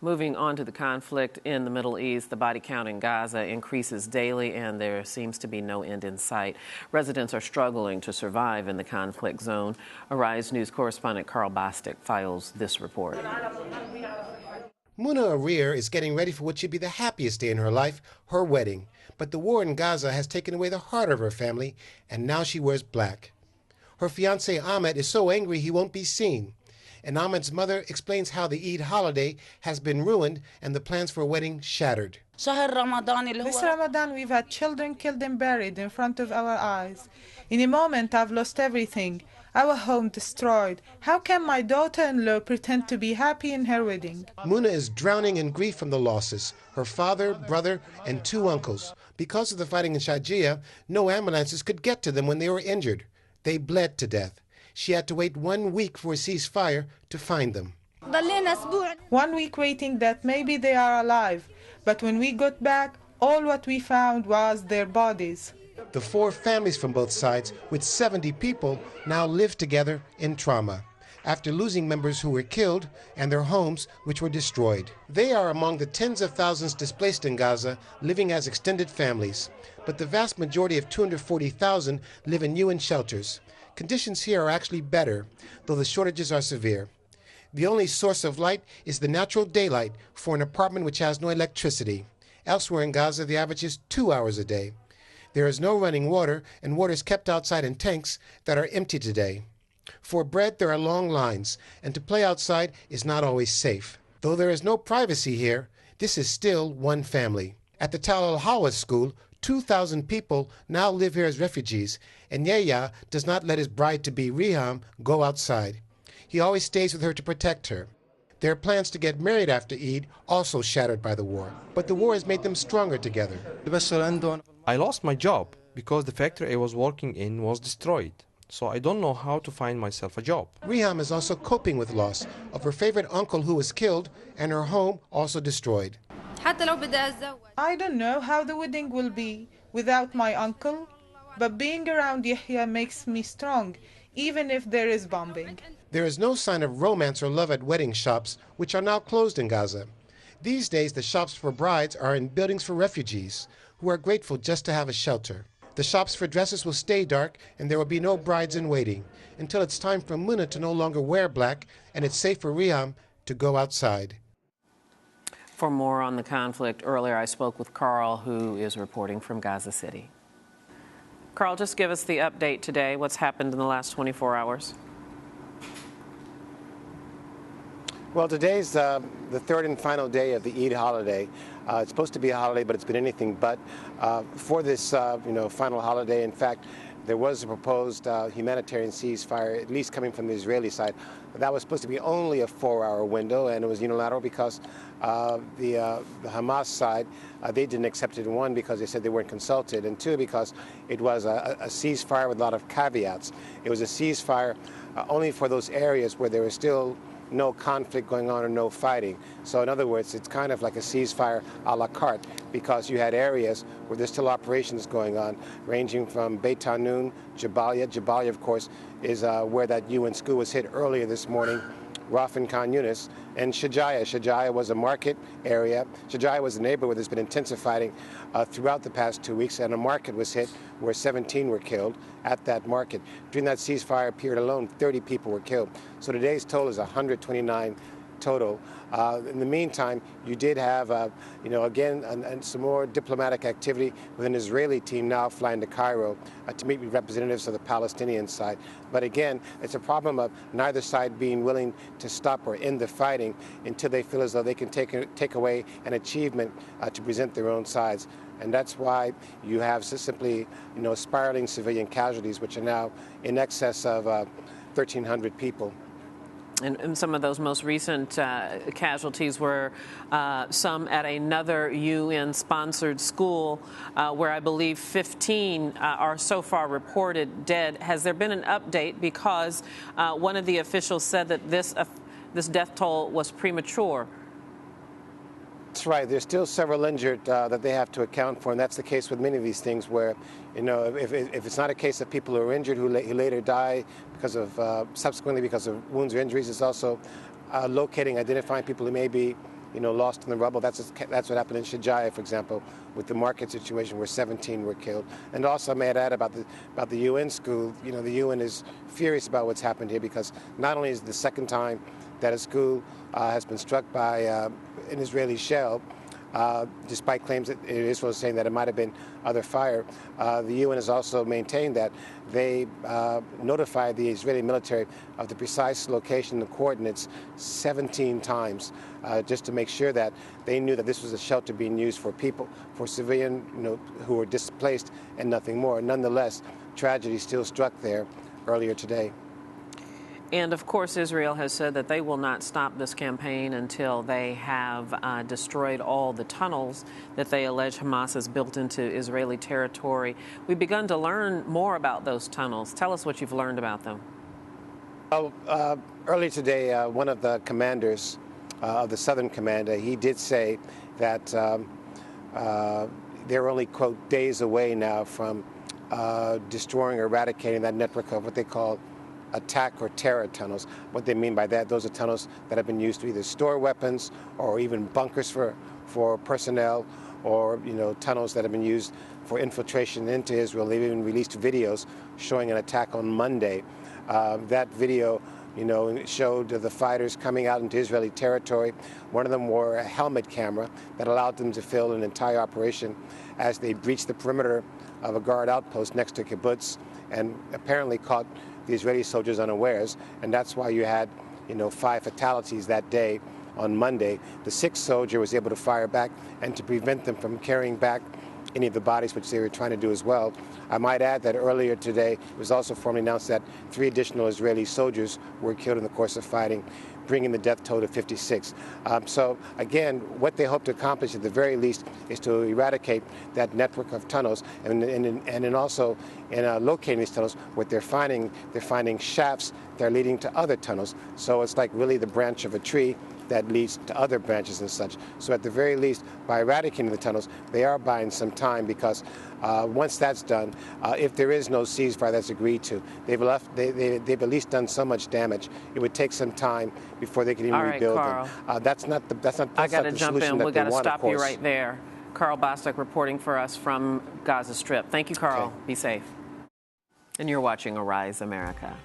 Moving on to the conflict in the Middle East, the body count in Gaza increases daily, and there seems to be no end in sight. Residents are struggling to survive in the conflict zone. Arise News correspondent Karl Bostic files this report. Muna Arir is getting ready for what should be the happiest day in her life, her wedding. But the war in Gaza has taken away the heart of her family, and now she wears black. Her fiancé Ahmed is so angry he won't be seen. And Ahmed's mother explains how the Eid holiday has been ruined and the plans for a wedding shattered. This Ramadan, we've had children killed and buried in front of our eyes. In a moment, I've lost everything. Our home destroyed. How can my daughter-in-law pretend to be happy in her wedding? Muna is drowning in grief from the losses. Her father, brother, and 2 uncles. Because of the fighting in Shajia, no ambulances could get to them when they were injured. They bled to death. She had to wait 1 week for a ceasefire to find them. 1 week waiting that maybe they are alive. But when we got back, all what we found was their bodies. The 4 families from both sides, with 70 people, now live together in trauma, after losing members who were killed and their homes which were destroyed. They are among the tens of thousands displaced in Gaza, living as extended families. But the vast majority of 240,000 live in UN shelters. Conditions here are actually better, though the shortages are severe. The only source of light is the natural daylight for an apartment which has no electricity. Elsewhere in Gaza, the average is 2 hours a day. There is no running water, and water is kept outside in tanks that are empty today. For bread, there are long lines, and to play outside is not always safe. Though there is no privacy here, this is still one family. At the Tal al-Hawa school, 2,000 people now live here as refugees, and Yahya does not let his bride-to-be Riham go outside. He always stays with her to protect her. Their plans to get married after Eid also shattered by the war, but the war has made them stronger together. I lost my job because the factory I was working in was destroyed, so I don't know how to find myself a job. Riham is also coping with loss of her favorite uncle who was killed and her home also destroyed. I don't know how the wedding will be without my uncle, but being around Yahya makes me strong, even if there is bombing. There is no sign of romance or love at wedding shops, which are now closed in Gaza. These days, the shops for brides are in buildings for refugees, who are grateful just to have a shelter. The shops for dresses will stay dark, and there will be no brides in waiting, until it's time for Muna to no longer wear black, and it's safe for Riham to go outside. For more on the conflict, earlier I spoke with Karl, who is reporting from Gaza City. Karl, just give us the update today. What's happened in the last 24 hours? Well, today's the 3rd and final day of the Eid holiday. It's supposed to be a holiday, but it's been anything but. For this final holiday, in fact, there was a proposed humanitarian ceasefire, at least coming from the Israeli side. That was supposed to be only a 4-hour window, and it was unilateral because the Hamas side, they didn't accept it. 1, because they said they weren't consulted, and 2, because it was a ceasefire with a lot of caveats. It was a ceasefire only for those areas where there was still no conflict going on or no fighting. So in other words, it's kind of like a ceasefire a la carte, because you had areas where there's still operations going on, ranging from Beit Hanun, Jabalia. Jabalia, of course, is where that UN school was hit earlier this morning, Rafin Khan Yunis, and Shajaya. Shajaya was a market area. Shajaya was a neighborhood where there's been intensive fighting throughout the past 2 weeks, and a market was hit where 17 were killed at that market. During that ceasefire period alone, 30 people were killed. So today's total is 129 total. In the meantime, you did have, again, some more diplomatic activity with an Israeli team now flying to Cairo to meet with representatives of the Palestinian side. But again, it's a problem of neither side being willing to stop or end the fighting until they feel as though they can take away an achievement to present their own sides. And that's why you have simply, spiraling civilian casualties, which are now in excess of 1,300 people. And some of those most recent casualties were some at another UN-sponsored school where I believe 15 are so far reported dead. Has there been an update? Because one of the officials said that this death toll was premature. That's right. There's still several injured that they have to account for, and that's the case with many of these things where, if it's not a case of people who are injured who later die because of subsequently because of wounds or injuries, it's also locating, identifying people who may be lost in the rubble. That's what happened in Shijaya, for example, with the market situation where 17 were killed. And also, I may add about the UN school. The UN is furious about what's happened here because not only is it the second time that a school has been struck by an Israeli shell, despite claims that Israel is saying that it might have been other fire. The UN has also maintained that they notified the Israeli military of the precise location and coordinates 17 times just to make sure that they knew that this was a shelter being used for people, for civilians who were displaced and nothing more. Nonetheless, tragedy still struck there earlier today. And, of course, Israel has said that they will not stop this campaign until they have destroyed all the tunnels that they allege Hamas has built into Israeli territory. We've begun to learn more about those tunnels. Tell us what you've learned about them. Well, earlier today, one of the commanders of the Southern Command, he did say that they're only, quote, days away now from destroying or eradicating that network of what they call attack or terror tunnels. What they mean by that, those are tunnels that have been used to either store weapons or even bunkers for personnel, or tunnels that have been used for infiltration into Israel. They've even released videos showing an attack on Monday. That video showed the fighters coming out into Israeli territory. One of them wore a helmet camera that allowed them to film an entire operation as they breached the perimeter of a guard outpost next to kibbutz and apparently caught the Israeli soldiers unawares, and that's why you had 5 fatalities that day on Monday. The 6th soldier was able to fire back, and to prevent them from carrying back any of the bodies, which they were trying to do as well. I might add that earlier today it was also formally announced that 3 additional Israeli soldiers were killed in the course of fighting, bringing the death toll to 56. So again, what they hope to accomplish at the very least is to eradicate that network of tunnels, and then also in locating these tunnels, what they're finding shafts that are leading to other tunnels. So it's like really the branch of a tree that leads to other branches and such. So at the very least, by eradicating the tunnels, they are buying some time, because once that's done, if there is no ceasefire that's agreed to, they've at least done so much damage. It would take some time before they can even rebuild Carl. them. That's not the I got to solution jump in. that We they got to want, stop of course. you right there. Karl Bostic reporting for us from Gaza Strip. Thank you, Karl. Okay. Be safe. And you're watching Arise America.